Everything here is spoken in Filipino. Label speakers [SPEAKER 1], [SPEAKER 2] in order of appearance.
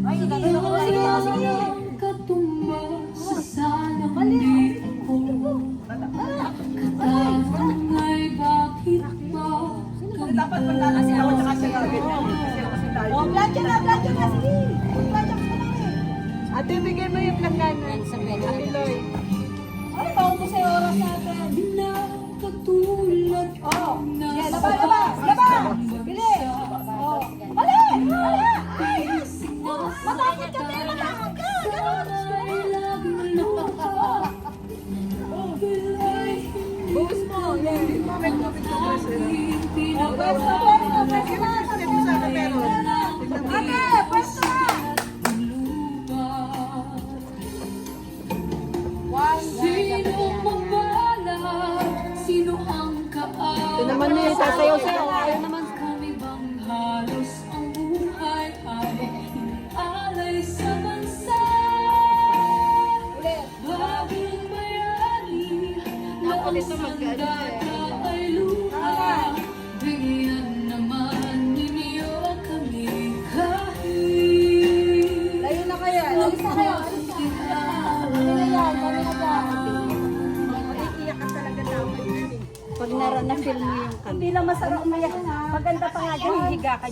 [SPEAKER 1] Ay, ganun ako. Sige.
[SPEAKER 2] Katumba sa sanang di ko. Katanong ay bakit ba
[SPEAKER 1] Dapat magkakasi ako tsaka siya ganyan. Kasi ako si Tayo. Oh, blancha na. Sige. Blancha ka na eh. Ate, bigay mo yung langganan. Sa pera. Ate Loy. Ay, maubos sa oras natin.
[SPEAKER 2] na katulad
[SPEAKER 1] Oh,
[SPEAKER 2] na
[SPEAKER 1] yeah, labas! Bili! Oh, mali! Ay! Matakot ka, te! Matakot ka! Bukas mo! Ate, pwesto na!
[SPEAKER 2] Sino mabala? Sino ang kaaway?
[SPEAKER 1] Ito naman niya, sasayaw-sayaw.
[SPEAKER 2] Ayaw naman. Kami bang halos ang buhay ay inaalay sa bansa? Bagong bayani na ang sandata ay luha. Bigyan naman ninyo kami kahit
[SPEAKER 1] Layo na kayo. Alis na kayo. Kami na yan. Iiyak ka talaga dapat.
[SPEAKER 3] Pag na-film mo yung
[SPEAKER 1] Hindi lang masarap umayak. Maganda pa nga dyan. Hihiga ka.